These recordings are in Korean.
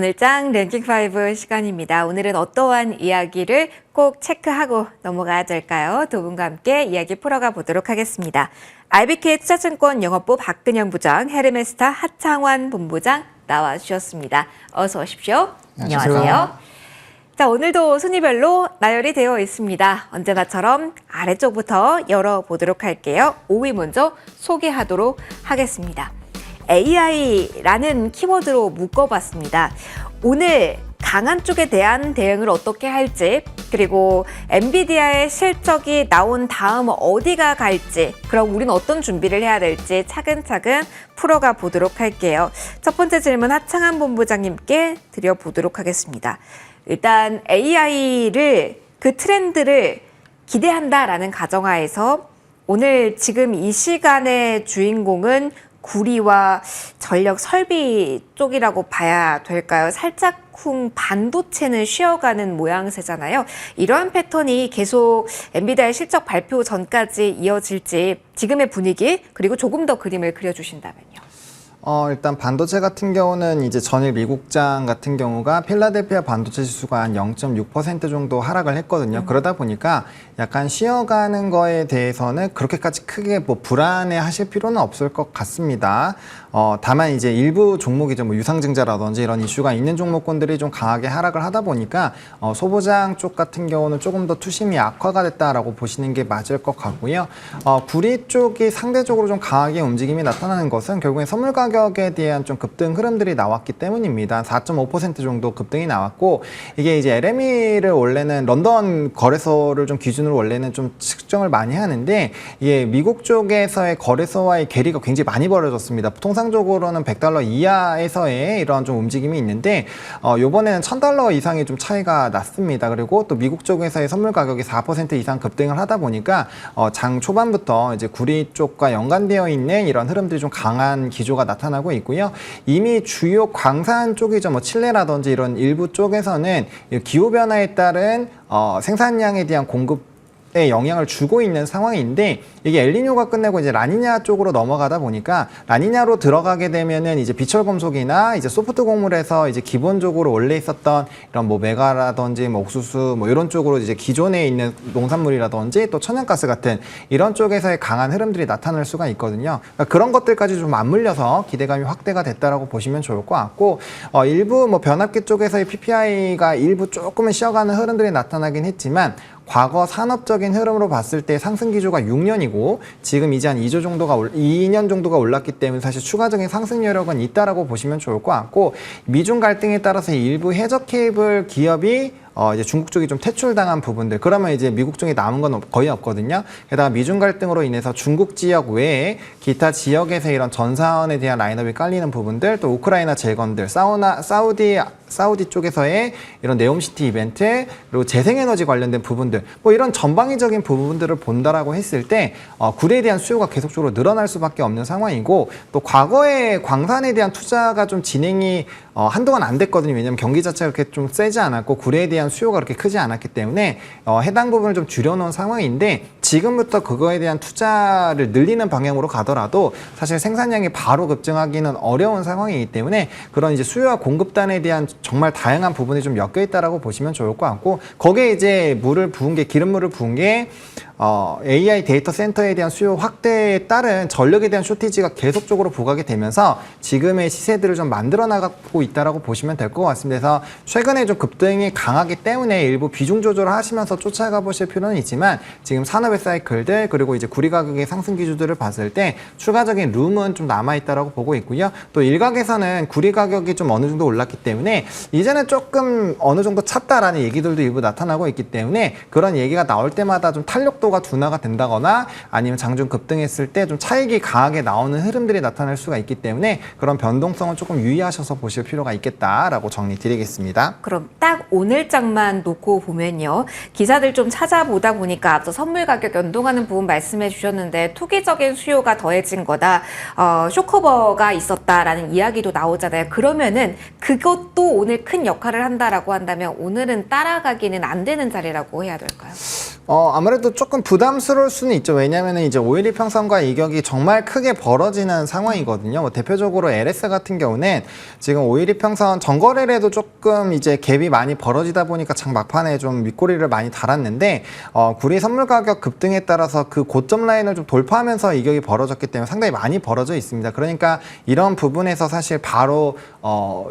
오늘장 랭킹5 시간입니다. 오늘은 어떠한 이야기를 꼭 체크하고 넘어가야 될까요? 두 분과 함께 이야기 풀어가 보도록 하겠습니다. RBK 투자증권 영업부 박근영 부장, 헤르메스타 하창환 본부장 나와주셨습니다. 어서 오십시오. 안녕하세요. 자, 오늘도 순위별로 나열이 되어 있습니다. 언제나처럼 아래쪽부터 열어보도록 할게요. 5위 먼저 소개하도록 하겠습니다. AI라는 키워드로 묶어봤습니다. 오늘 강한 쪽에 대한 대응을 어떻게 할지, 그리고 엔비디아의 실적이 나온 다음 어디가 갈지, 그럼 우리는 어떤 준비를 해야 될지 차근차근 풀어가 보도록 할게요. 첫 번째 질문 하창환 본부장님께 드려보도록 하겠습니다. 일단 AI를, 그 트렌드를 기대한다라는 가정하에서 오늘 지금 이 시간의 주인공은 구리와 전력 설비 쪽이라고 봐야 될까요? 살짝쿵 반도체는 쉬어가는 모양새잖아요. 이러한 패턴이 계속 엔비디아의 실적 발표 전까지 이어질지 지금의 분위기 그리고 조금 더 그림을 그려주신다면요. 일단 반도체 같은 경우는 이제 전일 미국장 같은 경우가 필라델피아 반도체 지수가 한 0.6% 정도 하락을 했거든요. 그러다 보니까 약간 쉬어가는 거에 대해서는 그렇게까지 크게 뭐 불안해 하실 필요는 없을 것 같습니다. 다만 이제 일부 종목이죠. 뭐 유상증자라든지 이런 이슈가 있는 종목군들이 좀 강하게 하락을 하다 보니까 소보장 쪽 같은 경우는 조금 더 투심이 악화가 됐다라고 보시는 게 맞을 것 같고요. 구리 쪽이 상대적으로 좀 강하게 움직임이 나타나는 것은 결국엔 선물 가격에 대한 좀 급등 흐름들이 나왔기 때문입니다. 4.5% 정도 급등이 나왔고, 이게 이제 LME를 원래는 런던 거래소를 좀 기준으로 원래는 좀 측정을 많이 하는데, 이게 미국 쪽에서의 거래소와의 괴리가 굉장히 많이 벌어졌습니다. 통상적으로는 $100 이하에서의 이런 좀 움직임이 있는데, 요번에는 $1000 이상의 좀 차이가 났습니다. 그리고 또 미국 쪽에서의 선물 가격이 4% 이상 급등을 하다 보니까 장 초반부터 이제 구리 쪽과 연관되어 있는 이런 흐름들이 좀 강한 기조가 나타나고 있고요. 이미 주요 광산 쪽이죠. 뭐 칠레라든지 이런 일부 쪽에서는 기후변화에 따른 생산량에 대한 공급에 영향을 주고 있는 상황인데, 이게 엘니뇨가 끝내고 이제 라니냐 쪽으로 넘어가다 보니까 라니냐로 들어가게 되면은 이제 비철 금속이나 이제 소프트 곡물에서 이제 기본적으로 원래 있었던 이런 뭐 메가라든지 뭐 옥수수 뭐 이런 쪽으로 이제 기존에 있는 농산물이라든지 또 천연가스 같은 이런 쪽에서의 강한 흐름들이 나타날 수가 있거든요. 그러니까 그런 것들까지 좀 맞물려서 기대감이 확대가 됐다라고 보시면 좋을 것 같고, 일부 뭐 변압기 쪽에서의 PPI가 일부 조금은 쉬어가는 흐름들이 나타나긴 했지만, 과거 산업적인 흐름으로 봤을 때 상승 기조가 6년이고 지금 이제 한 2년 정도가 올랐기 때문에 사실 추가적인 상승 여력은 있다라고 보시면 좋을 것 같고, 미중 갈등에 따라서 일부 해적 케이블 기업이 이제 중국 쪽이 좀 퇴출당한 부분들, 그러면 이제 미국 쪽에 남은 건 거의 없거든요. 게다가 미중 갈등으로 인해서 중국 지역 외에 기타 지역에서 이런 전사원에 대한 라인업이 깔리는 부분들, 또 우크라이나 재건들, 사우디 쪽에서의 이런 네옴시티 이벤트, 그리고 재생에너지 관련된 부분들, 뭐 이런 전방위적인 부분들을 본다라고 했을 때 구리에 대한 수요가 계속적으로 늘어날 수밖에 없는 상황이고, 또 과거에 광산에 대한 투자가 좀 진행이 한동안 안 됐거든요. 왜냐하면 경기 자체가 그렇게 좀 세지 않았고 구리에 대한 수요가 그렇게 크지 않았기 때문에 해당 부분을 좀 줄여놓은 상황인데, 지금부터 그거에 대한 투자를 늘리는 방향으로 가더라도 사실 생산량이 바로 급증하기는 어려운 상황이기 때문에 그런 이제 수요와 공급단에 대한 정말 다양한 부분이 좀 엮여 있다라고 보시면 좋을 것 같고, 거기에 이제 기름물을 부은 게 AI 데이터 센터에 대한 수요 확대에 따른 전력에 대한 쇼티지가 계속적으로 부각이 되면서 지금의 시세들을 좀 만들어 나가고 있다라고 보시면 될 것 같습니다. 그래서 최근에 좀 급등이 강하기 때문에 일부 비중 조절을 하시면서 쫓아가 보실 필요는 있지만, 지금 산업의 사이클들 그리고 이제 구리 가격의 상승 기조들을 봤을 때 추가적인 룸은 좀 남아 있다라고 보고 있고요. 또 일각에서는 구리 가격이 좀 어느 정도 올랐기 때문에 이제는 조금 어느 정도 찼다라는 얘기들도 일부 나타나고 있기 때문에, 그런 얘기가 나올 때마다 좀 탄력도가 둔화가 된다거나 아니면 장중 급등했을 때 좀 차익이 강하게 나오는 흐름들이 나타날 수가 있기 때문에 그런 변동성은 조금 유의하셔서 보실 필요가 있겠다라고 정리 드리겠습니다. 그럼 딱 오늘장만 놓고 보면요, 기사들 좀 찾아보다 보니까 앞서 선물 가격 연동하는 부분 말씀해 주셨는데 투기적인 수요가 더해진 거다, 쇼커버가 있었다라는 이야기도 나오잖아요. 그러면은 그것도 오늘 큰 역할을 한다라고 한다면 오늘은 따라가기는 안 되는 자리라고 해야 될까요? 아무래도 조금 부담스러울 수는 있죠. 왜냐하면 이제 5일 이평선과 이격이 정말 크게 벌어지는 상황이거든요. 뭐 대표적으로 LS 같은 경우는 지금 5일 이평선 전거래래도 조금 이제 갭이 많이 벌어지다 보니까 장 막판에 좀 윗꼬리를 많이 달았는데 구리 선물 가격 급등에 따라서 그 고점 라인을 좀 돌파하면서 이격이 벌어졌기 때문에 상당히 많이 벌어져 있습니다. 그러니까 이런 부분에서 사실 바로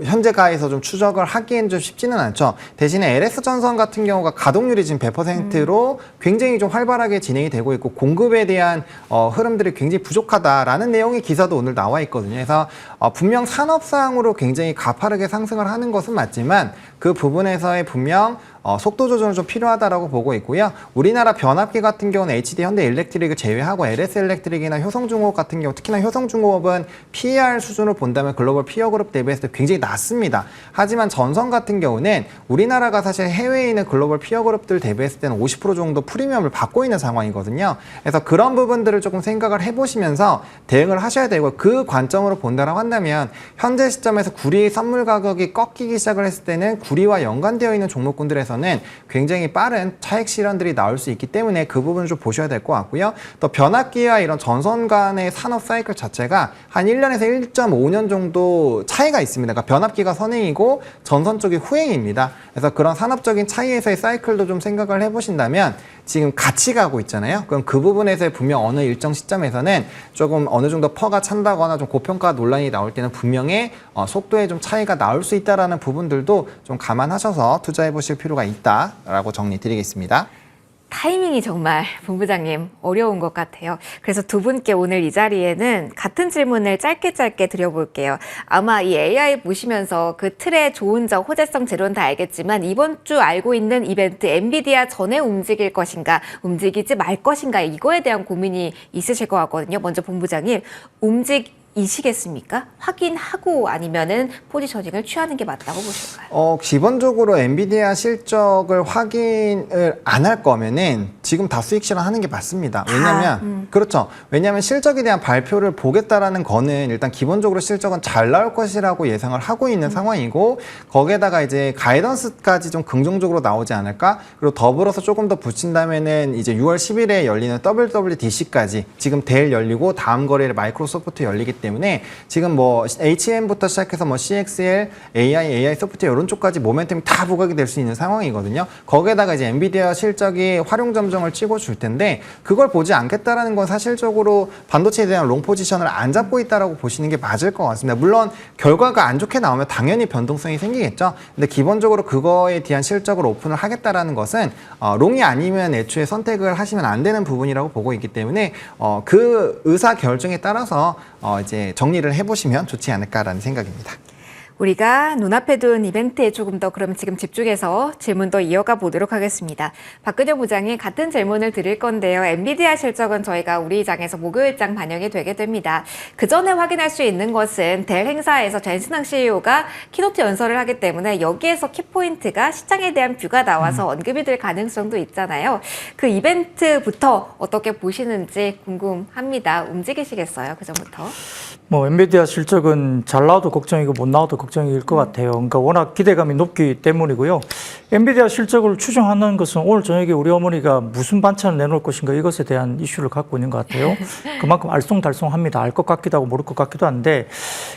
현재가에서 좀 추적을 하기엔 좀 쉽지는 않죠. 대신에 LS 전선 같은 경우가 가동률이 지금 100%로 굉장히 좀 활발하게 진행이 되고 있고 공급에 대한 흐름들이 굉장히 부족하다라는 내용의 기사도 오늘 나와 있거든요. 그래서 분명 산업상으로 굉장히 가파르게 상승을 하는 것은 맞지만 그 부분에서의 분명 속도 조절은 좀 필요하다라고 보고 있고요. 우리나라 변압기 같은 경우는 HD 현대일렉트릭을 제외하고 LS 일렉트릭이나 효성중공업 같은 경우 특히나 효성중공업은 PER 수준을 본다면 글로벌 피어 그룹 대비했을 때 굉장히 낮습니다. 하지만 전선 같은 경우는 우리나라가 사실 해외에 있는 글로벌 피어 그룹들 대비했을 때는 50% 정도 프리미엄을 받고 있는 상황이거든요. 그래서 그런 부분들을 조금 생각을 해보시면서 대응을 하셔야 되고 그 관점으로 본다라고 한다면 현재 시점에서 구리 선물 가격이 꺾이기 시작을 했을 때는 구리와 연관되어 있는 종목군들에서는 굉장히 빠른 차익 실현들이 나올 수 있기 때문에 그 부분을 좀 보셔야 될 것 같고요. 또 변압기와 이런 전선 간의 산업 사이클 자체가 한 1년에서 1.5년 정도 차이가 있습니다. 그러니까 변압기가 선행이고 전선 쪽이 후행입니다. 그래서 그런 산업적인 차이에서의 사이클도 좀 생각을 해보신다면 지금 같이 가고 있잖아요. 그럼 그 부분에서 분명 어느 일정 시점에서는 조금 어느 정도 퍼가 찬다거나 좀 고평가 논란이 나올 때는 분명히 속도에 좀 차이가 나올 수 있다라는 부분들도 좀 감안하셔서 투자해 보실 필요가 있다라고 정리 드리겠습니다. 타이밍이 정말 본부장님 어려운 것 같아요. 그래서 두 분께 오늘 이 자리에는 같은 질문을 짧게 드려볼게요. 아마 이 AI 보시면서 그 틀의 좋은 점, 호재성 제로는 다 알겠지만 이번 주 알고 있는 이벤트 엔비디아 전에 움직일 것인가, 움직이지 말 것인가 이거에 대한 고민이 있으실 것 같거든요. 먼저 본부장님, 이시겠습니까? 확인하고 아니면은 포지셔닝을 취하는 게 맞다고 보실까요? 기본적으로 엔비디아 실적을 확인을 안 할 거면은 지금 다 수익 실현하는 게 맞습니다. 왜냐면 그렇죠. 왜냐면 실적에 대한 발표를 보겠다라는 거는 일단 기본적으로 실적은 잘 나올 것이라고 예상을 하고 있는 상황이고 거기에다가 이제 가이던스까지 좀 긍정적으로 나오지 않을까? 그리고 더불어서 조금 더 붙인다면은 이제 6월 10일에 열리는 WWDC까지 지금 델 열리고 다음 거래일 마이크로소프트 열리기 때문에 지금 뭐 HM부터 시작해서 뭐 CXL, AI 소프트웨어 이런 쪽까지 모멘텀이 다 부각이 될 수 있는 상황이거든요. 거기에다가 이제 엔비디아 실적이 활용 점정을 찍어 줄 텐데 그걸 보지 않겠다라는 건 사실적으로 반도체에 대한 롱 포지션을 안 잡고 있다라고 보시는 게 맞을 것 같습니다. 물론 결과가 안 좋게 나오면 당연히 변동성이 생기겠죠. 근데 기본적으로 그거에 대한 실적을 오픈을 하겠다라는 것은 롱이 아니면 애초에 선택을 하시면 안 되는 부분이라고 보고 있기 때문에 그 의사 결정에 따라서 이제 정리를 해보시면 좋지 않을까라는 생각입니다. 우리가 눈앞에 둔 이벤트에 조금 더 그럼 지금 집중해서 질문도 이어가 보도록 하겠습니다. 박근영 부장이 같은 질문을 드릴 건데요. 엔비디아 실적은 저희가 우리 장에서 목요일장 반영이 되게 됩니다. 그 전에 확인할 수 있는 것은 델 행사에서 젠슨항 CEO가 키노트 연설을 하기 때문에 여기에서 키포인트가 시장에 대한 뷰가 나와서 언급이 될 가능성도 있잖아요. 그 이벤트부터 어떻게 보시는지 궁금합니다. 움직이시겠어요? 그 전부터? 뭐 엔비디아 실적은 잘 나와도 걱정이고 못 나와도 걱정일 것 같아요. 그러니까 워낙 기대감이 높기 때문이고요. 엔비디아 실적을 추정하는 것은 오늘 저녁에 우리 어머니가 무슨 반찬을 내놓을 것인가 이것에 대한 이슈를 갖고 있는 것 같아요. 그만큼 알쏭달쏭합니다. 알 것 같기도 하고 모를 것 같기도 한데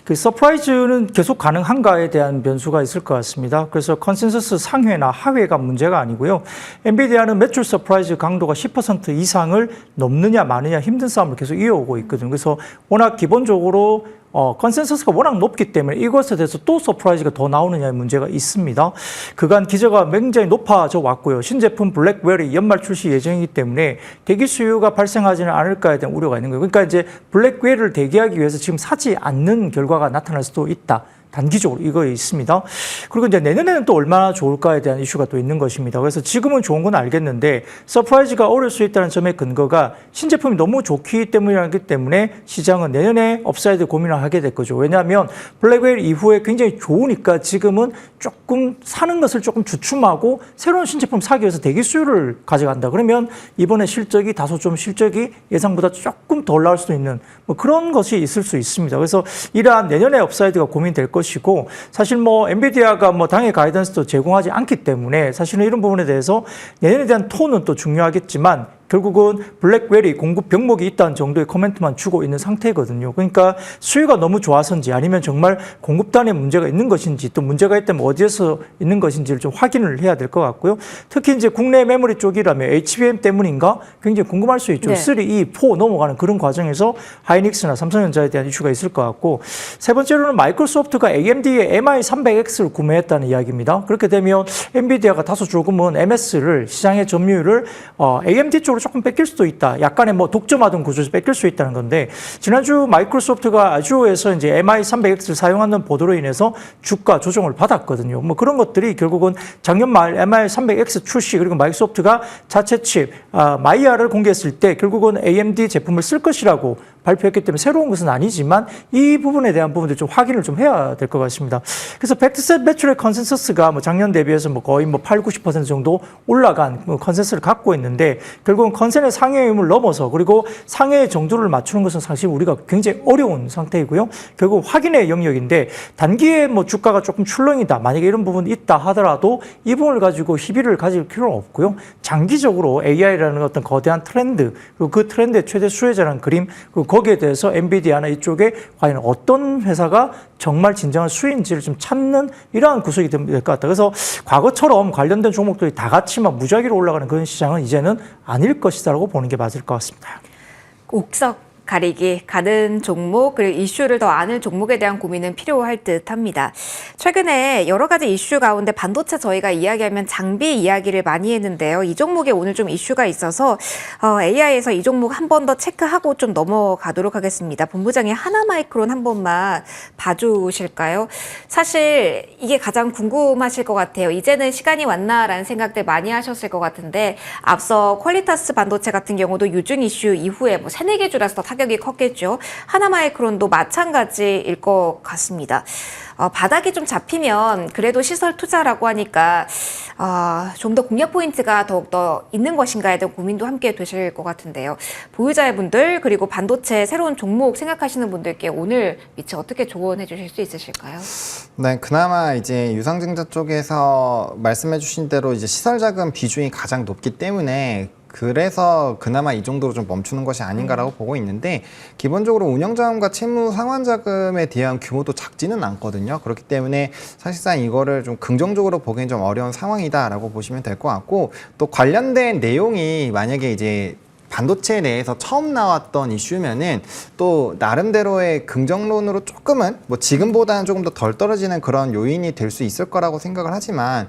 그 서프라이즈는 계속 가능한가에 대한 변수가 있을 것 같습니다. 그래서 컨센서스 상회나 하회가 문제가 아니고요. 엔비디아는 매출 서프라이즈 강도가 10% 이상을 넘느냐 마느냐 힘든 싸움을 계속 이어오고 있거든요. 그래서 워낙 기본적으로 컨센서스가 워낙 높기 때문에 이것에 대해서 또 서프라이즈가 더 나오느냐의 문제가 있습니다. 그간 기저가 굉장히 높아져 왔고요. 신제품 블랙웰이 연말 출시 예정이기 때문에 대기 수요가 발생하지는 않을까에 대한 우려가 있는 거예요. 그러니까 이제 블랙웰을 대기하기 위해서 지금 사지 않는 결과가 나타날 수도 있다. 단기적으로 이거 있습니다. 그리고 이제 내년에는 또 얼마나 좋을까에 대한 이슈가 또 있는 것입니다. 그래서 지금은 좋은 건 알겠는데 서프라이즈가 어려울 수 있다는 점의 근거가 신제품이 너무 좋기 때문이기 때문에 시장은 내년에 업사이드 고민을 하게 될 거죠. 왜냐하면 블랙웰 이후에 굉장히 좋으니까 지금은 조금 사는 것을 조금 주춤하고 새로운 신제품 사기 위해서 대기 수요를 가져간다. 그러면 이번에 실적이 다소 좀 실적이 예상보다 조금 덜 나올 수도 있는 뭐 그런 것이 있을 수 있습니다. 그래서 이러한 내년에 업사이드가 고민될 것 것이고 사실 뭐 엔비디아가 뭐 당일 가이던스도 제공하지 않기 때문에 사실은 이런 부분에 대해서 내년에 대한 톤은 또 중요하겠지만 결국은 블랙베리 공급 병목이 있다는 정도의 코멘트만 주고 있는 상태거든요. 그러니까 수요가 너무 좋아서인지 아니면 정말 공급단에 문제가 있는 것인지 또 문제가 있다면 어디에서 있는 것인지를 좀 확인을 해야 될 것 같고요. 특히 이제 국내 메모리 쪽이라면 HBM 때문인가 굉장히 궁금할 수 있죠. 네. 3, 2, 4 넘어가는 그런 과정에서 하이닉스나 삼성전자에 대한 이슈가 있을 것 같고 세 번째로는 마이크로소프트가 AMD의 MI300X를 구매했다는 이야기입니다. 그렇게 되면 엔비디아가 다소 조금은 MS를 시장의 점유율을 AMD 쪽으로 조금 뺏길 수도 있다. 약간의 뭐 독점하던 구조에서 뺏길 수 있다는 건데 지난주 마이크로소프트가 아주어에서 이제 MI300X를 사용하는 보도로 인해서 주가 조정을 받았거든요. 뭐 그런 것들이 결국은 작년 말 MI300X 출시 그리고 마이크로소프트가 자체 칩 마이야를 공개했을 때 결국은 AMD 제품을 쓸 것이라고 발표했기 때문에 새로운 것은 아니지만 이 부분에 대한 부분들 좀 확인을 좀 해야 될 것 같습니다. 그래서 팩트셋 매출의 컨센서스가 뭐 작년 대비해서 뭐 거의 뭐 8, 90% 정도 올라간 컨센서스를 갖고 있는데 결국은 컨센의 상회임을 넘어서 그리고 상회의 정도를 맞추는 것은 사실 우리가 굉장히 어려운 상태이고요. 결국 확인의 영역인데 단기에 뭐 주가가 조금 출렁이다. 만약에 이런 부분이 있다 하더라도 이 부분을 가지고 시비를 가질 필요는 없고요. 장기적으로 AI라는 어떤 거대한 트렌드 그리고 그 트렌드의 최대 수혜자라는 그림 그리고 거기에 대해서 엔비디아나 이쪽에 과연 어떤 회사가 정말 진정한 수혜인지를 좀 찾는 이러한 구석이 될 것 같다. 그래서 과거처럼 관련된 종목들이 다 같이 막 무작위로 올라가는 그런 시장은 이제는 아닐 것이다라고 보는 게 맞을 것 같습니다. 옥석 가리기, 가는 종목, 그리고 이슈를 더 아는 종목에 대한 고민은 필요할 듯 합니다. 최근에 여러 가지 이슈 가운데 반도체 저희가 이야기하면 장비 이야기를 많이 했는데요. 이 종목에 오늘 좀 이슈가 있어서 AI에서 이 종목 한 번 더 체크하고 좀 넘어가도록 하겠습니다. 본부장의 하나마이크론 한 번만 봐주실까요? 사실 이게 가장 궁금하실 것 같아요. 이제는 시간이 왔나라는 생각들 많이 하셨을 것 같은데 앞서 퀄리타스 반도체 같은 경우도 유증 이슈 이후에 뭐 3, 4개 주라서 더 타격이 컸겠죠. 하나마이크론도 마찬가지일 것 같습니다. 바닥이 좀 잡히면 그래도 시설 투자라고 하니까 좀 더 공략 포인트가 더욱더 있는 것인가에 대한 고민도 함께 되실 것 같은데요. 보유자분들 그리고 반도체 새로운 종목 생각하시는 분들께 오늘 위치 어떻게 조언해 주실 수 있으실까요? 네, 그나마 이제 유상증자 쪽에서 말씀해 주신 대로 이제 시설 자금 비중이 가장 높기 때문에 그래서 그나마 이 정도로 좀 멈추는 것이 아닌가라고 보고 있는데 기본적으로 운영자금과 채무 상환자금에 대한 규모도 작지는 않거든요. 그렇기 때문에 사실상 이거를 좀 긍정적으로 보기엔 좀 어려운 상황이다라고 보시면 될 것 같고 또 관련된 내용이 만약에 이제 반도체 내에서 처음 나왔던 이슈면은 또 나름대로의 긍정론으로 조금은 뭐 지금보다는 조금 더 덜 떨어지는 그런 요인이 될 수 있을 거라고 생각을 하지만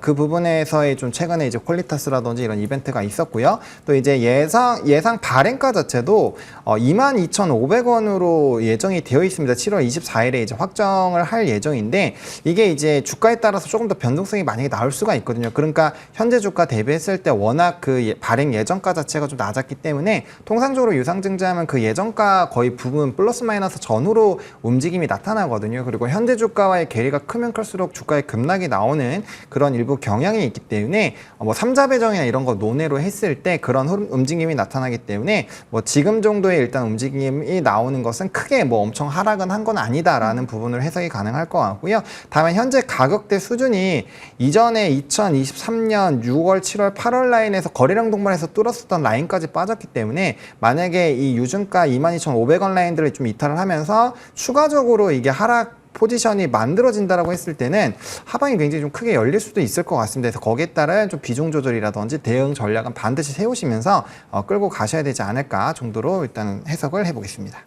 그 부분에서의 좀 최근에 이제 퀄리타스라든지 이런 이벤트가 있었고요. 또 이제 예상 발행가 자체도 22,500원으로 예정이 되어 있습니다. 7월 24일에 이제 확정을 할 예정인데 이게 이제 주가에 따라서 조금 더 변동성이 만약에 나올 수가 있거든요. 그러니까 현재 주가 대비했을 때 워낙 그 발행 예정가 자체가 좀 낮았기 때문에 통상적으로 유상증자하면 그 예정가 거의 부분 플러스 마이너스 전후로 움직임이 나타나거든요. 그리고 현재 주가와의 괴리가 크면 클수록 주가에 급락이 나오는 그런 일부 경향이 있기 때문에 뭐 삼자 배정이나 이런 거 논외로 했을 때 그런 움직임이 나타나기 때문에 뭐 지금 정도의 일단 움직임이 나오는 것은 크게 뭐 엄청 하락은 한 건 아니다라는 부분을 해석이 가능할 것 같고요. 다만 현재 가격대 수준이 이전에 2023년 6월, 7월, 8월 라인에서 거래량 동반해서 뚫었었던 라인까지 빠졌기 때문에 만약에 이 유증가 22,500원 라인들을 좀 이탈을 하면서 추가적으로 이게 하락 포지션이 만들어진다라고 했을 때는 하방이 굉장히 좀 크게 열릴 수도 있을 것 같습니다. 그래서 거기에 따른 좀 비중 조절이라든지 대응 전략은 반드시 세우시면서 끌고 가셔야 되지 않을까 정도로 일단 해석을 해보겠습니다.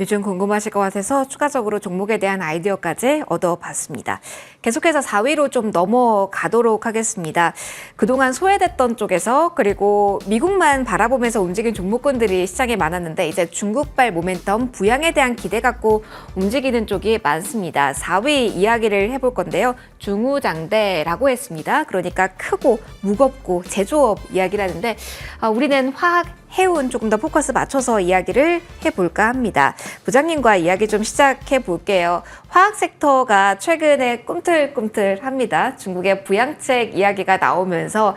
요즘 궁금하실 것 같아서 추가적으로 종목에 대한 아이디어까지 얻어봤습니다. 계속해서 4위로 좀 넘어가도록 하겠습니다. 그동안 소외됐던 쪽에서 그리고 미국만 바라보면서 움직인 종목군들이 시장에 많았는데 이제 중국발 모멘텀 부양에 대한 기대 갖고 움직이는 쪽이 많습니다. 4위 이야기를 해볼 건데요. 중우장대라고 했습니다. 그러니까 크고 무겁고 제조업 이야기를 하는데 우리는 화학 해운 조금 더 포커스 맞춰서 이야기를 해볼까 합니다. 부장님과 이야기 좀 시작해 볼게요. 화학 섹터가 최근에 꿈틀꿈틀합니다. 중국의 부양책 이야기가 나오면서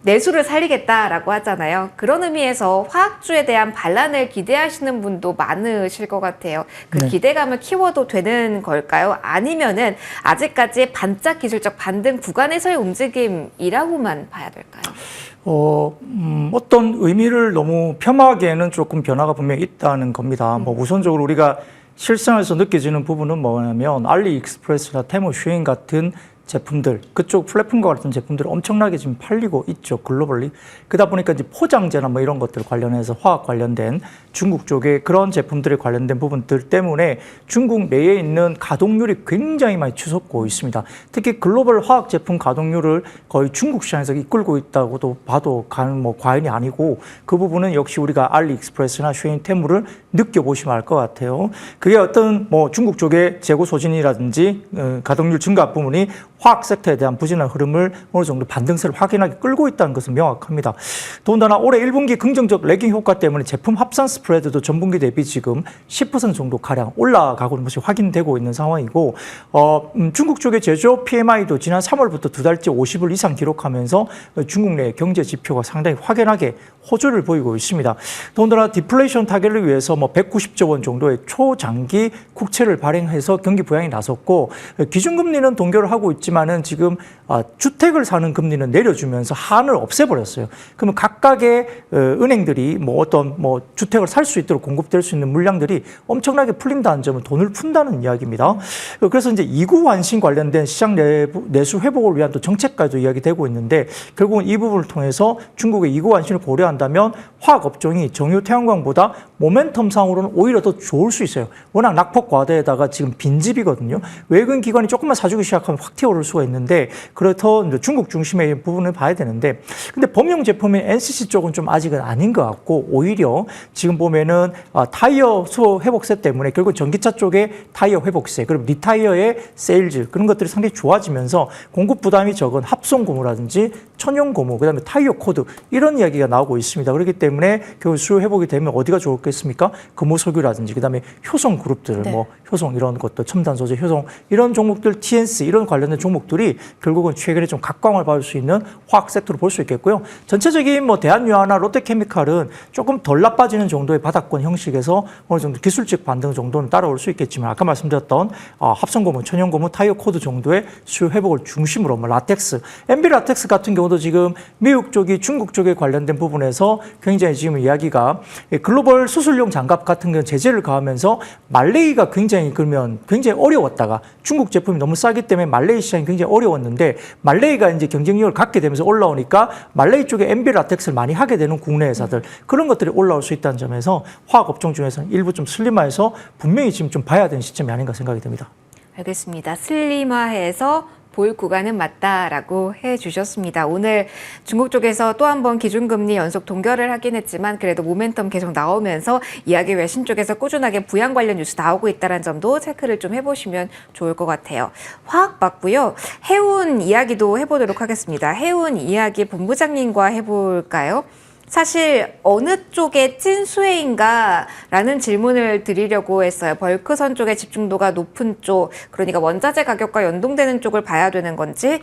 내수를 살리겠다라고 하잖아요. 그런 의미에서 화학주에 대한 반란을 기대하시는 분도 많으실 것 같아요. 그 네. 기대감을 키워도 되는 걸까요? 아니면은 아직까지 반짝 기술적 반등 구간에서의 움직임이라고만 봐야 될까요? 어떤 의미를 너무 폄하하기에는 조금 변화가 분명히 있다는 겁니다. 뭐 우선적으로 우리가 실생활에서 느껴지는 부분은 뭐냐면 알리익스프레스나 테무 쉐인 같은 제품들, 그쪽 플랫폼과 같은 제품들이 엄청나게 지금 팔리고 있죠, 글로벌리. 그러다 보니까 이제 포장재나 뭐 이런 것들 관련해서 화학 관련된 중국 쪽에 그런 제품들에 관련된 부분들 때문에 중국 내에 있는 가동률이 굉장히 많이 치솟고 있습니다. 특히 글로벌 화학 제품 가동률을 거의 중국 시장에서 이끌고 있다고도 봐도 뭐 과언이 아니고 그 부분은 역시 우리가 알리익스프레스나 쉐인 테무를 느껴보시면 알 것 같아요. 그게 어떤 뭐 중국 쪽의 재고 소진이라든지 가동률 증가 부분이 화학 섹터에 대한 부진한 흐름을 어느 정도 반등세를 확연하게 끌고 있다는 것은 명확합니다. 더군다나 올해 1분기 긍정적 레깅 효과 때문에 제품 합산 스프레드도 전분기 대비 지금 10% 정도 가량 올라가고 있는 것이 확인되고 있는 상황이고 중국 쪽의 제조업 PMI도 지난 3월부터 두 달째 50을 이상 기록하면서 중국 내 경제 지표가 상당히 확연하게 호조를 보이고 있습니다. 더군다나 디플레이션 타결을 위해서 뭐 190조 원 정도의 초장기 국채를 발행해서 경기 부양에 나섰고 기준금리는 동결을 하고 있지만은 지금 주택을 사는 금리는 내려주면서 한을 없애버렸어요. 그러면 각각의 은행들이 뭐 어떤 뭐 주택을 살 수 있도록 공급될 수 있는 물량들이 엄청나게 풀린다는 점은 돈을 푼다는 이야기입니다. 그래서 이제 이구 완신 관련된 시장 내수 회복을 위한 또 정책까지도 이야기되고 있는데 결국은 이 부분을 통해서 중국의 이구 완신을 고려한다면 화학 업종이 정유 태양광보다 모멘텀상으로는 오히려 더 좋을 수 있어요. 워낙 낙폭 과대에다가 지금 빈집이거든요. 외국인 기관이 조금만 사주기 시작하면 확 튀어오를 수가 있는데 그렇더 중국 중심의 부분을 봐야 되는데 근데 범용 제품인 NCC 쪽은 좀 아직은 아닌 것 같고 오히려 지금 보면은 타이어 수요 회복세 때문에 결국 전기차 쪽의 타이어 회복세 그리고 리타이어의 세일즈 그런 것들이 상당히 좋아지면서 공급 부담이 적은 합성 고무라든지 천연 고무 그다음에 타이어 코드 이런 이야기가 나오고 있습니다. 그렇기 때문에 결국 수요 회복이 되면 어디가 좋겠습니까? 금호석유라든지 그다음에 효성 그룹들 뭐 효성 이런 것들 첨단 소재 효성 이런 종목들 TNC 이런 관련된 종목들이 결국은 최근에 좀 각광을 받을 수 있는 화학 섹터로 볼 수 있겠고요. 전체적인 뭐 대한유화나 롯데케미칼은 조금 덜 나빠지는 정도의 바닥권 형식에서 어느 정도 기술적 반등 정도는 따라올 수 있겠지만 아까 말씀드렸던 합성고무, 천연고무, 타이어 코드 정도의 수요 회복을 중심으로 뭐 라텍스, MB 라텍스 같은 경우도 지금 미국 쪽이 중국 쪽에 관련된 부분에서 굉장히 지금 이야기가 글로벌 수술용 장갑 같은 경우 제재를 가하면서 말레이가 굉장히 그러면 굉장히 어려웠다가 중국 제품이 너무 싸기 때문에 말레이 시장이 굉장히 어려웠는데 말레이가 이제 경쟁력을 갖게 되면서 올라오니까 말레이 쪽에 MB 라텍스를 많이 하게 되는 국내 회사들 그런 것들이 올라올 수 있다는 점에서 화학 업종 중에서는 일부 좀 슬림화해서 분명히 지금 좀 봐야 되는 시점이 아닌가 생각이 듭니다. 알겠습니다. 슬림화해서 볼 구간은 맞다라고 해주셨습니다. 오늘 중국 쪽에서 또 한 번 기준금리 연속 동결을 하긴 했지만 그래도 모멘텀 계속 나오면서 이야기 외신 쪽에서 꾸준하게 부양 관련 뉴스 나오고 있다는 점도 체크를 좀 해보시면 좋을 것 같아요. 화학 맞고요. 해운 이야기도 해보도록 하겠습니다. 해운 이야기 본부장님과 해볼까요? 사실 어느 쪽의 찐수혜인가라는 질문을 드리려고 했어요. 벌크선 쪽의 집중도가 높은 쪽, 그러니까 원자재 가격과 연동되는 쪽을 봐야 되는 건지,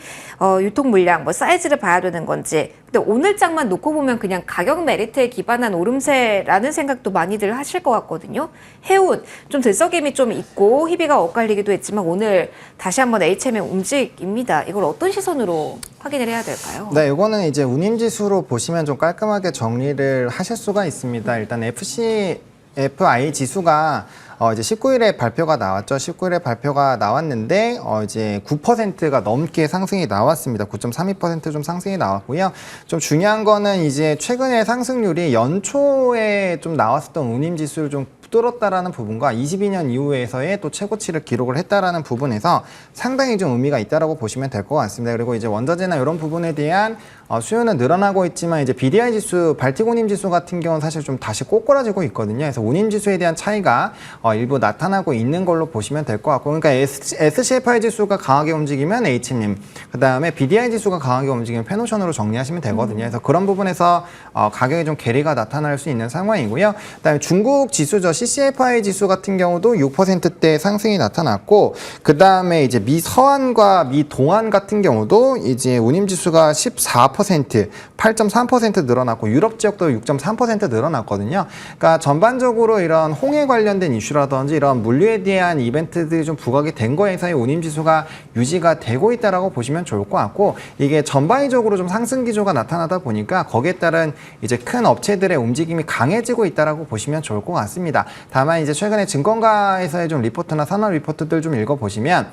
유통 물량, 뭐 사이즈를 봐야 되는 건지. 근데 오늘 장만 놓고 보면 그냥 가격 메리트에 기반한 오름세라는 생각도 많이들 하실 것 같거든요. 해운 좀 들썩임이 좀 있고 희비가 엇갈리기도 했지만 오늘 다시 한번 HM의 움직입니다. 이걸 어떤 시선으로 확인을 해야 될까요? 네, 이거는 이제 운임지수로 보시면 좀 깔끔하게 정리를 하실 수가 있습니다. 일단 FI 지수가 이제 19일에 발표가 나왔죠. 19일에 발표가 나왔는데 이제 9%가 넘게 상승이 나왔습니다. 9.32% 좀 상승이 나왔고요. 좀 중요한 거는 이제 최근에 상승률이 연초에 좀 나왔었던 운임지수를 좀 뚫었다라는 부분과 22년 이후에서의 또 최고치를 기록을 했다라는 부분에서 상당히 좀 의미가 있다라고 보시면 될 것 같습니다. 그리고 이제 원자재나 이런 부분에 대한 수요는 늘어나고 있지만 이제 BDI 지수, 발틱 운임 지수 같은 경우는 사실 좀 다시 꼬꾸라지고 있거든요. 그래서 운임 지수에 대한 차이가 일부 나타나고 있는 걸로 보시면 될 것 같고, 그러니까 SCFI 지수가 강하게 움직이면 H님, 그 다음에 BDI 지수가 강하게 움직이면 페노션으로 정리하시면 되거든요. 그래서 그런 부분에서 가격에 좀 괴리가 나타날 수 있는 상황이고요. 그다음에 중국 지수죠. CCFI 지수 같은 경우도 6%대 상승이 나타났고, 그 다음에 이제 미 서한과 미 동한 같은 경우도 이제 운임 지수가 14%, 8.3% 늘어났고, 유럽 지역도 6.3% 늘어났거든요. 그러니까 전반적으로 이런 홍해 관련된 이슈라든지 이런 물류에 대한 이벤트들이 좀 부각이 된 거에서의 운임 지수가 유지가 되고 있다라고 보시면 좋을 것 같고, 이게 전반적으로 좀 상승 기조가 나타나다 보니까 거기에 따른 이제 큰 업체들의 움직임이 강해지고 있다라고 보시면 좋을 것 같습니다. 다만 이제 최근에 증권가에서의 좀 리포트나 산업 리포트들 좀 읽어보시면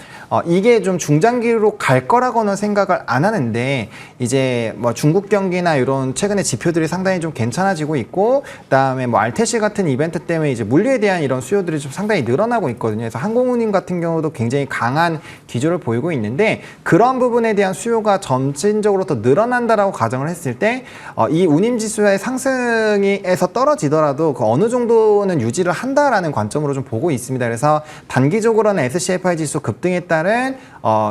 이게 좀 중장기로 갈 거라고는 생각을 안 하는데, 이제 뭐 중국 경기나 이런 최근에 지표들이 상당히 좀 괜찮아지고 있고, 그다음에 뭐 RTC 같은 이벤트 때문에 이제 물류에 대한 이런 수요들이 좀 상당히 늘어나고 있거든요. 그래서 항공운임 같은 경우도 굉장히 강한 기조를 보이고 있는데, 그런 부분에 대한 수요가 점진적으로 더 늘어난다라고 가정을 했을 때 이 운임 지수의 상승에서 떨어지더라도 그 어느 정도는 유지를 한다라는 관점으로 좀 보고 있습니다. 그래서 단기적으로는 SCFI 지수 급등에 따른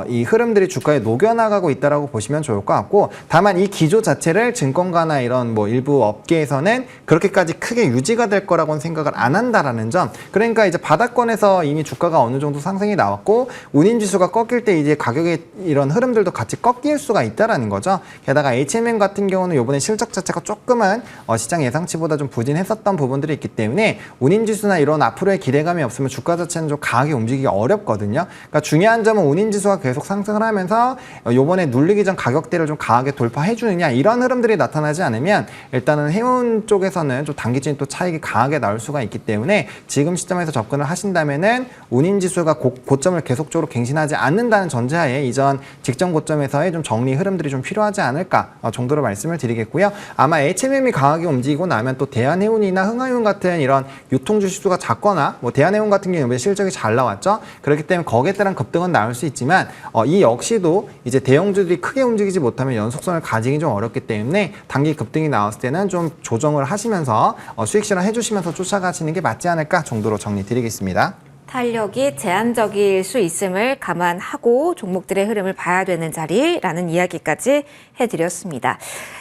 이 흐름들이 주가에 녹여나가고 있다라고 보시면 좋을 것 같고, 다만 이 기조 자체를 증권가나 이런 뭐 일부 업계에서는 그렇게까지 크게 유지가 될 거라고는 생각을 안 한다라는 점. 그러니까 이제 바닥권에서 이미 주가가 어느 정도 상승이 나왔고, 운임 지수가 꺾일 때 이제 가격의 이런 흐름들도 같이 꺾일 수가 있다라는 거죠. 게다가 HMM 같은 경우는 이번에 실적 자체가 조금은 시장 예상치보다 좀 부진했었던 부분들이 있기 때문에 운임 지수나 이런 앞으로의 기대감이 없으면 주가 자체는 좀 강하게 움직이기 어렵거든요. 그러니까 중요한 점은 운임 지수가 계속 상승을 하면서 요번에 눌리기 전 가격대를 좀 강하게 돌파해 주느냐, 이런 흐름들이 나타나지 않으면 일단은 해운 쪽에서는 좀 단기적인 또 차익이 강하게 나올 수가 있기 때문에 지금 시점에서 접근을 하신다면은 운임 지수가 고점을 계속적으로 갱신하지 않는다는 전제하에 이전 직전 고점에서의 좀 정리 흐름들이 좀 필요하지 않을까 정도로 말씀을 드리겠고요. 아마 HMM이 강하게 움직이고 나면 또 대한해운이나 흥하해운 같은 이런 유통주 지수가 작거나, 뭐 대한해운 같은 경우는 실적이 잘 나왔죠. 그렇기 때문에 거기에 따른 급등은 나올 수 있지만 이 역시도 이제 대형주들이 크게 움직이지 못하면 연속성을 가지기 좀 어렵기 때문에 단기 급등이 나왔을 때는 좀 조정을 하시면서 수익 실현 해주시면서 쫓아가시는 게 맞지 않을까 정도로 정리 드리겠습니다. 탄력이 제한적일 수 있음을 감안하고 종목들의 흐름을 봐야 되는 자리라는 이야기까지 해드렸습니다.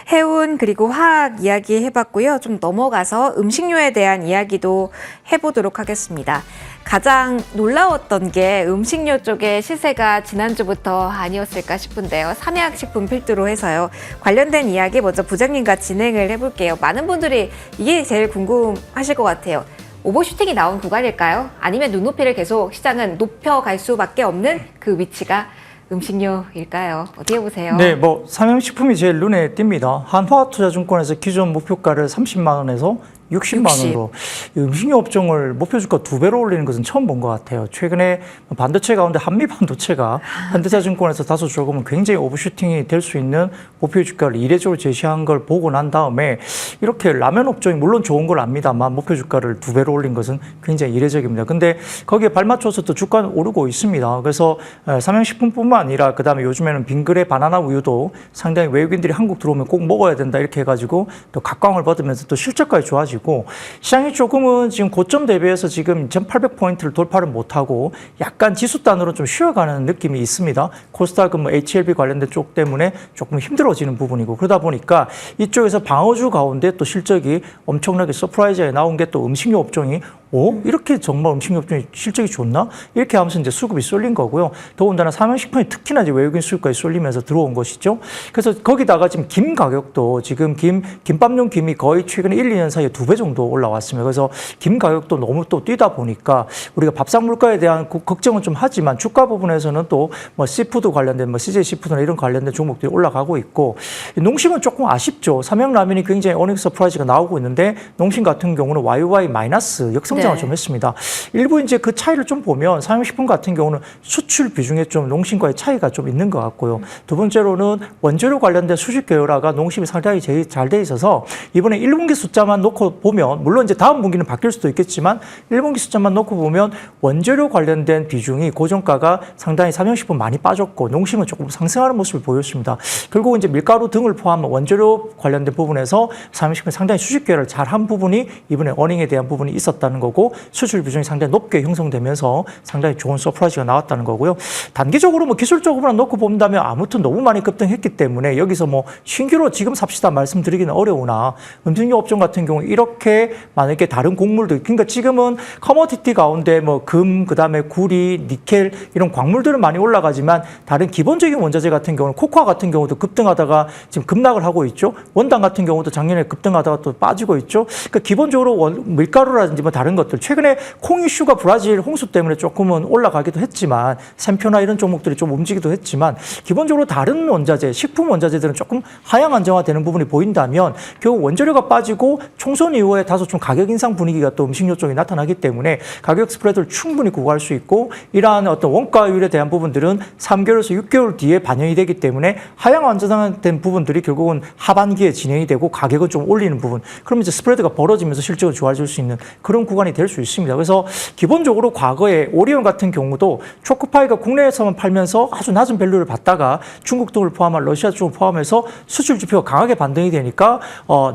해운 그리고 화학 이야기 해봤고요. 좀 넘어가서 음식료에 대한 이야기도 해보도록 하겠습니다. 가장 놀라웠던 게 음식료 쪽의 시세가 지난주부터 아니었을까 싶은데요. 삼양식품 필두로 해서요. 관련된 이야기 먼저 부장님과 진행을 해볼게요. 많은 분들이 이게 제일 궁금하실 것 같아요. 오버슈팅이 나온 구간일까요? 아니면 눈높이를 계속 시장은 높여갈 수밖에 없는 그 위치가 음식료일까요? 어떻게 보세요? 네, 뭐 삼양식품이 제일 눈에 띕니다. 한화투자증권에서 기존 목표가를 30만 원에서 60만 원으로 음식료 업종을 목표 주가 2배로 올리는 것은 처음 본 것 같아요. 최근에 반도체 가운데 한미 반도체가 현대차증권에서 다소 조금은 굉장히 오버슈팅이 될 수 있는 목표 주가를 이례적으로 제시한 걸 보고 난 다음에 이렇게 라면 업종이 물론 좋은 걸 압니다만 목표 주가를 2배로 올린 것은 굉장히 이례적입니다. 근데 거기에 발맞춰서 또 주가는 오르고 있습니다. 그래서 삼양식품뿐만 아니라 그다음에 요즘에는 빙그레 바나나 우유도 상당히 외국인들이 한국 들어오면 꼭 먹어야 된다 이렇게 해가지고 또 각광을 받으면서 또 실적까지 좋아지고, 시장이 조금은 지금 고점 대비해서 지금 2,800포인트를 돌파를 못하고 약간 지수단으로 좀 쉬어가는 느낌이 있습니다. 코스닥은 뭐 HLB 관련된 쪽 때문에 조금 힘들어지는 부분이고, 그러다 보니까 이쪽에서 방어주 가운데 또 실적이 엄청나게 서프라이즈에 나온 게 또 음식료 업종이 이렇게 정말 음식료 업종이 실적이 좋나? 이렇게 하면서 이제 수급이 쏠린 거고요. 더군다나 삼양식품이 특히나 이제 외국인 수급까지 쏠리면서 들어온 것이죠. 그래서 거기다가 지금 김 가격도 지금 김밥용 김이 거의 최근 1, 2년 사이에 2배 정도 올라왔습니다. 그래서 김 가격도 너무 또 뛰다 보니까 우리가 밥상 물가에 대한 걱정은 좀 하지만 주가 부분에서는 또 뭐 시푸드 관련된 뭐 CJ 시푸드나 이런 관련된 종목들이 올라가고 있고, 농심은 조금 아쉽죠. 삼양라면이 굉장히 어닝 서프라이즈가 나오고 있는데 농심 같은 경우는 YY 마이너스 역성장을 좀 했습니다. 일부 이제 그 차이를 좀 보면 삼양식품 같은 경우는 수출 비중에 좀 농심과의 차이가 좀 있는 것 같고요. 두 번째로는 원재료 관련된 수직 계열화가 농심이 상당히 제일 잘 돼 있어서 이번에 1분기 숫자만 놓고 보면, 물론 이제 다음 분기는 바뀔 수도 있겠지만 1분기 숫자만 놓고 보면 원재료 관련된 비중이 고정가가 상당히 삼양식품 많이 빠졌고 농심은 조금 상승하는 모습을 보였습니다. 결국 이제 밀가루 등을 포함한 원재료 관련된 부분에서 삼양식품이 상당히 수직 계열을 잘 한 부분이 이번에 어닝에 대한 부분이 있었다는 거고, 나오고 수출 비중이 상당히 높게 형성되면서 상당히 좋은 서프라이즈가 나왔다는 거고요. 단기적으로 뭐 기술적으로만 놓고 본다면 아무튼 너무 많이 급등했기 때문에 여기서 뭐 신규로 지금 삽시다 말씀드리기는 어려우나 음식료 업종 같은 경우 이렇게 만약에 다른 곡물들 그러니까 지금은 커머디티 가운데 뭐 금, 그다음에 구리, 니켈 이런 광물들은 많이 올라가지만 다른 기본적인 원자재 같은 경우는 코코아 같은 경우도 급등하다가 지금 급락을 하고 있죠. 원당 같은 경우도 작년에 급등하다가 또 빠지고 있죠. 그러니까 기본적으로 밀가루라든지 뭐 다른 것들 최근에 콩 이슈가 브라질 홍수 때문에 조금은 올라가기도 했지만 샘표나 이런 종목들이 좀 움직이기도 했지만 기본적으로 다른 원자재, 식품 원자재들은 조금 하향 안정화되는 부분이 보인다면 결국 원재료가 빠지고 총선 이후에 다소 좀 가격 인상 분위기가 또 음식료 쪽에 나타나기 때문에 가격 스프레드를 충분히 구가할 수 있고 이러한 어떤 원가율에 대한 부분들은 3개월에서 6개월 뒤에 반영이 되기 때문에 하향 안정화된 부분들이 결국은 하반기에 진행이 되고 가격을 좀 올리는 부분 그러면 이제 스프레드가 벌어지면서 실적을 좋아질 수 있는 그런 구간이 될 수 있습니다. 그래서 기본적으로 과거에 오리온 같은 경우도 초코파이가 국내에서만 팔면서 아주 낮은 밸류를 받다가 중국 등을 포함한 러시아 쪽을 포함해서 수출 지표가 강하게 반등이 되니까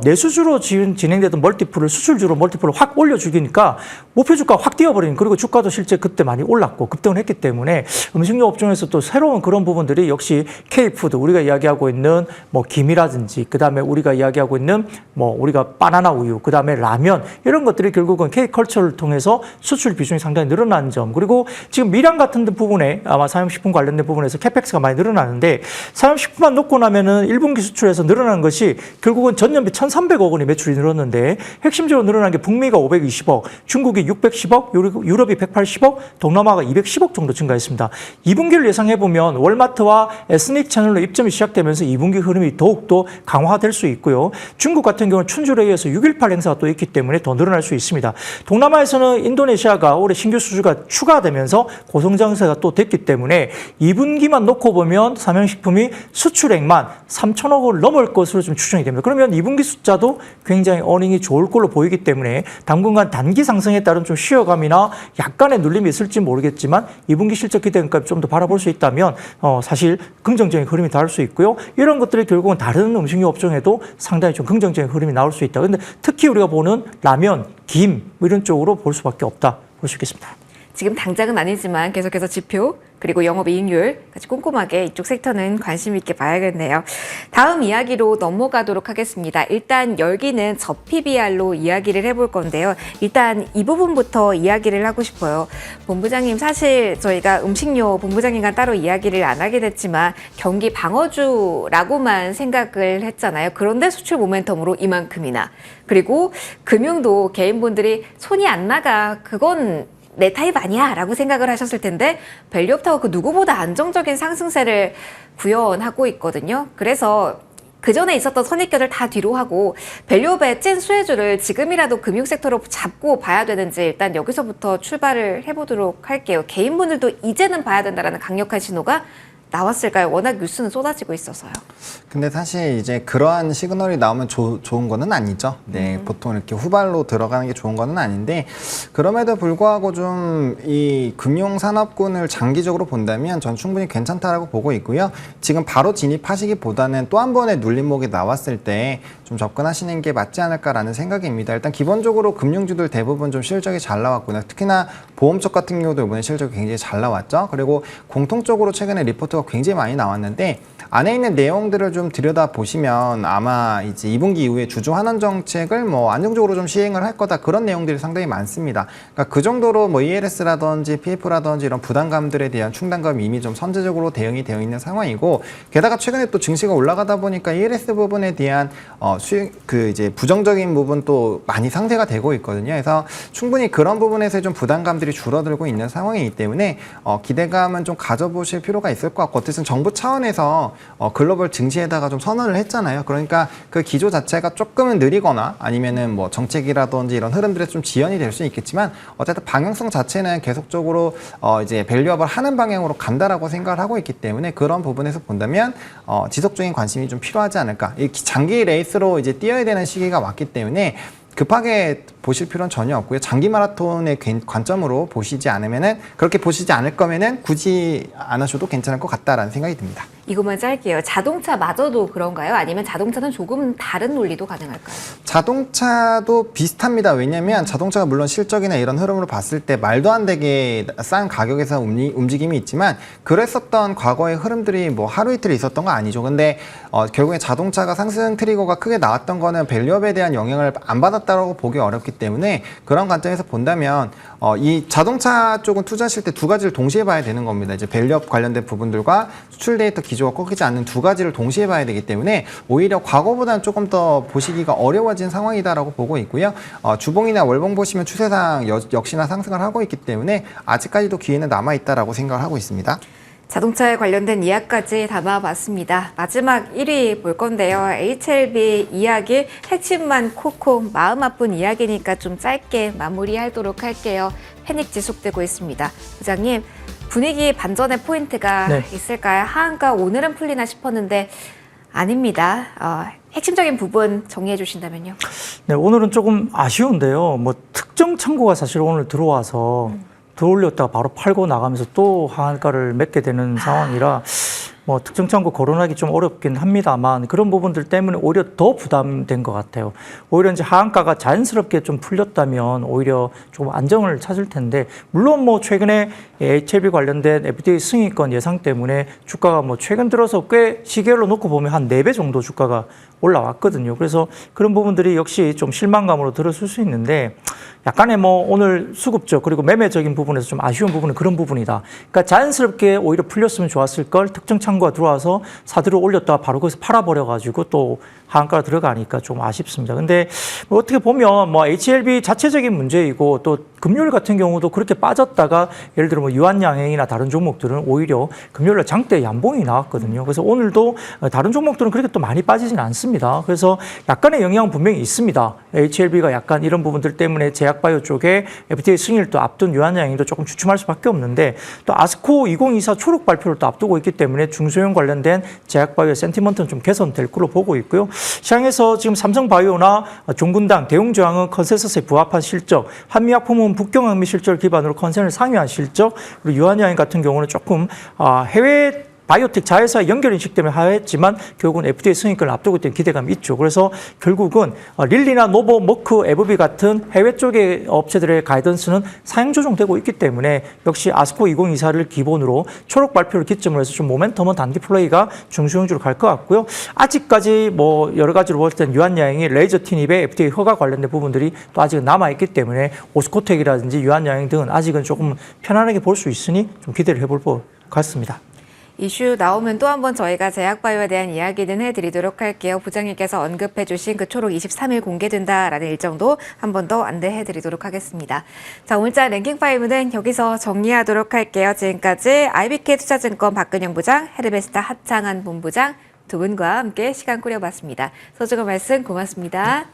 내수주로 진행되던 멀티플을 수출주로 멀티플을 확 올려주기니까 목표 주가 확 뛰어버리는 그리고 주가도 실제 그때 많이 올랐고 급등을 했기 때문에 음식료 업종에서 또 새로운 그런 부분들이 역시 K푸드 우리가 이야기하고 있는 뭐 김이라든지 그다음에 우리가 이야기하고 있는 뭐 우리가 바나나 우유 그다음에 라면 이런 것들이 결국은 K컬처를 통해서 수출 비중이 상당히 늘어난 점 그리고 지금 밀양 같은 부분에 아마 사용식품 관련된 부분에서 캐펙스가 많이 늘어나는데 사용식품만 놓고 나면은 1분기 수출에서 늘어난 것이 결국은 전년비 1,300억 원이 매출이 늘었는데 핵심적으로 늘어난 게 북미가 520억, 중국이 610억, 유럽이 180억, 동남아가 210억 정도 증가했습니다. 2분기를 예상해보면 월마트와 에스닉 채널로 입점이 시작되면서 2분기 흐름이 더욱더 강화될 수 있고요. 중국 같은 경우는 춘추레이에서 6.18 행사가 또 있기 때문에 더 늘어날 수 있습니다. 동남아에서는 인도네시아가 올해 신규 수주가 추가되면서 고성장세가 또 됐기 때문에 2분기만 놓고 보면 삼양식품이 수출액만 3천억 원을 넘을 것으로 좀 추정이 됩니다. 그러면 2분기 숫자도 굉장히 어닝이 좋을 걸로 보이기 때문에 당분간 단기 상승에 따른 좀 쉬어감이나 약간의 눌림이 있을지 모르겠지만 2분기 실적 기대감까지 좀 더 바라볼 수 있다면 사실 긍정적인 흐름이 나올 수 있고요. 이런 것들이 결국은 다른 음식료 업종에도 상당히 좀 긍정적인 흐름이 나올 수 있다. 그런데 특히 우리가 보는 라면, 김 이런 쪽으로 볼 수밖에 없다. 볼 수 있겠습니다. 지금 당장은 아니지만 계속해서 지표 그리고 영업이익률 같이 꼼꼼하게 이쪽 섹터는 관심 있게 봐야겠네요. 다음 이야기로 넘어가도록 하겠습니다. 일단 열기는 저 PBR로 이야기를 해볼 건데요. 일단 이 부분부터 이야기를 하고 싶어요. 본부장님 사실 저희가 음식료 본부장님과 따로 이야기를 안 하게 됐지만 경기 방어주라고만 생각을 했잖아요. 그런데 수출 모멘텀으로 이만큼이나 그리고 금융도 개인분들이 손이 안 나가 그건 내 타입 아니야 라고 생각을 하셨을 텐데 밸류업타워 그 누구보다 안정적인 상승세를 구현하고 있거든요. 그래서 그전에 있었던 선입견을 다 뒤로 하고 밸류업의 찐 수혜주를 지금이라도 금융섹터로 잡고 봐야 되는지 일단 여기서부터 출발을 해보도록 할게요. 개인분들도 이제는 봐야 된다라는 강력한 신호가 나왔을까요? 워낙 뉴스는 쏟아지고 있어서요. 근데 사실 이제 그러한 시그널이 나오면 좋은 거는 아니죠. 네, 보통 이렇게 후발로 들어가는 게 좋은 거는 아닌데 그럼에도 불구하고 좀 이 금융산업군을 장기적으로 본다면 전 충분히 괜찮다라고 보고 있고요. 지금 바로 진입하시기보다는 또 한 번의 눌림목이 나왔을 때 좀 접근하시는 게 맞지 않을까라는 생각입니다. 일단 기본적으로 금융주들 대부분 좀 실적이 잘 나왔고요. 특히나 보험 쪽 같은 경우도 이번에 실적이 굉장히 잘 나왔죠. 그리고 공통적으로 최근에 리포트가 굉장히 많이 나왔는데 안에 있는 내용들을 좀 들여다보시면 아마 이제 2분기 이후에 주주 환원 정책을 뭐 안정적으로 좀 시행을 할 거다 그런 내용들이 상당히 많습니다. 그러니까 그 정도로 뭐 ELS라든지 PF라든지 이런 부담감들에 대한 충당감이 이미 좀 선제적으로 대응이 되어 있는 상황이고 게다가 최근에 또 증시가 올라가다 보니까 ELS 부분에 대한 이제 부정적인 부분 또 많이 상쇄가 되고 있거든요. 그래서 충분히 그런 부분에서 좀 부담감들이 줄어들고 있는 상황이기 때문에 기대감은 좀 가져보실 필요가 있을 것 같고 어쨌든 정부 차원에서 글로벌 증시에다가 좀 선언을 했잖아요. 그러니까 그 기조 자체가 조금은 느리거나 아니면은 뭐 정책이라든지 이런 흐름들에 좀 지연이 될 수 있겠지만 어쨌든 방향성 자체는 계속적으로 이제 밸류업을 하는 방향으로 간다라고 생각을 하고 있기 때문에 그런 부분에서 본다면 지속적인 관심이 좀 필요하지 않을까. 이 장기 레이스로 이제 뛰어야 되는 시기가 왔기 때문에 급하게 보실 필요는 전혀 없고요. 장기 마라톤의 관점으로 보시지 않으면은 그렇게 보시지 않을 거면은 굳이 안 하셔도 괜찮을 것 같다라는 생각이 듭니다. 이것만 짧게요. 자동차마저도 그런가요? 아니면 자동차는 조금 다른 논리도 가능할까요? 자동차도 비슷합니다. 왜냐하면 자동차가 물론 실적이나 이런 흐름으로 봤을 때 말도 안 되게 싼 가격에서 움직임이 있지만 그랬었던 과거의 흐름들이 뭐 하루 이틀 있었던 거 아니죠. 근데 결국에 자동차가 상승 트리거가 크게 나왔던 거는 밸류업에 대한 영향을 안 받았다고 보기 어렵기 때문에 그런 관점에서 본다면 이 자동차 쪽은 투자하실 때 두 가지를 동시에 봐야 되는 겁니다. 이제 밸류업 관련된 부분들과 수출 데이터 기조가 꺾이지 않는 두 가지를 동시에 봐야 되기 때문에 오히려 과거보다는 조금 더 보시기가 어려워진 상황이다라고 보고 있고요. 주봉이나 월봉 보시면 추세상 역시나 상승을 하고 있기 때문에 아직까지도 기회는 남아 있다라고 생각을 하고 있습니다. 자동차에 관련된 이야기까지 담아봤습니다. 마지막 1위 볼 건데요. HLB 이야기 핵심만 콕콕 마음 아픈 이야기니까 좀 짧게 마무리하도록 할게요. 패닉 지속되고 있습니다. 부장님, 분위기 반전의 포인트가 네. 있을까요? 하한가 오늘은 풀리나 싶었는데 아닙니다. 핵심적인 부분 정리해 주신다면요. 네, 오늘은 조금 아쉬운데요. 뭐 특정 창고가 사실 오늘 들어와서 들어올렸다가 바로 팔고 나가면서 또 하한가를 맺게 되는 상황이라 뭐 특정 창고 거론하기 좀 어렵긴 합니다만 그런 부분들 때문에 오히려 더 부담된 것 같아요. 오히려 이제 하한가가 자연스럽게 좀 풀렸다면 오히려 좀 안정을 찾을 텐데 물론 뭐 최근에 HLB 관련된 FDA 승인권 예상 때문에 주가가 뭐 최근 들어서 꽤 시계로 놓고 보면 한 4배 정도 주가가 올라왔거든요. 그래서 그런 부분들이 역시 좀 실망감으로 들어설 수 있는데 약간의 뭐 오늘 수급적 그리고 매매적인 부분에서 좀 아쉬운 부분은 그런 부분이다. 그러니까 자연스럽게 오히려 풀렸으면 좋았을 걸 특정 창고가 들어와서 사들어 올렸다가 바로 거기서 팔아버려가지고 또 하한가로 들어가니까 좀 아쉽습니다. 근데 뭐 어떻게 보면 뭐 HLB 자체적인 문제이고 또 금요일 같은 경우도 그렇게 빠졌다가 예를 들어 뭐 유한양행이나 다른 종목들은 오히려 금요일에 장대 양봉이 나왔거든요. 그래서 오늘도 다른 종목들은 그렇게 또 많이 빠지진 않습니다. 그래서 약간의 영향은 분명히 있습니다. HLB가 약간 이런 부분들 때문에 제약바이오 쪽에 FDA 승인을 또 앞둔 유한양행도 조금 주춤할 수밖에 없는데 또 아스코 2024 초록 발표를 또 앞두고 있기 때문에 중소형 관련된 제약바이오 센티먼트는 좀 개선될 걸로 보고 있고요. 시장에서 지금 삼성바이오나 종군당, 대웅저항은 컨센서스에 부합한 실적, 한미약품은 북경항미 실적을 기반으로 컨센을 상회한 실적, 그리고 유한양행 같은 경우는 조금 해외 바이오텍 자회사 연결 인식 때문에 하였지만 결국은 FDA 승인권을 앞두고 있다는 기대감이 있죠. 그래서 결국은 릴리나 노보, 머크, 에브비 같은 해외 쪽의 업체들의 가이던스는 상향 조정되고 있기 때문에 역시 아스코 2024를 기본으로 초록 발표를 기점으로 해서 좀 모멘텀은 단기 플레이가 중소형주로 갈 것 같고요. 아직까지 뭐 여러 가지로 볼 때는 유한양행이 레이저 티닙의 FDA 허가 관련된 부분들이 또 아직은 남아있기 때문에 오스코텍이라든지 유한양행 등은 아직은 조금 편안하게 볼 수 있으니 좀 기대를 해볼 것 같습니다. 이슈 나오면 또 한 번 저희가 제약바이오에 대한 이야기는 해드리도록 할게요. 부장님께서 언급해 주신 그 초록 23일 공개된다라는 일정도 한 번 더 안내해 드리도록 하겠습니다. 자, 오늘자 랭킹5는 여기서 정리하도록 할게요. 지금까지 IBK 투자증권 박근영 부장, 헤르베스타 하창한 본부장 두 분과 함께 시간 꾸려봤습니다. 소중한 말씀 고맙습니다.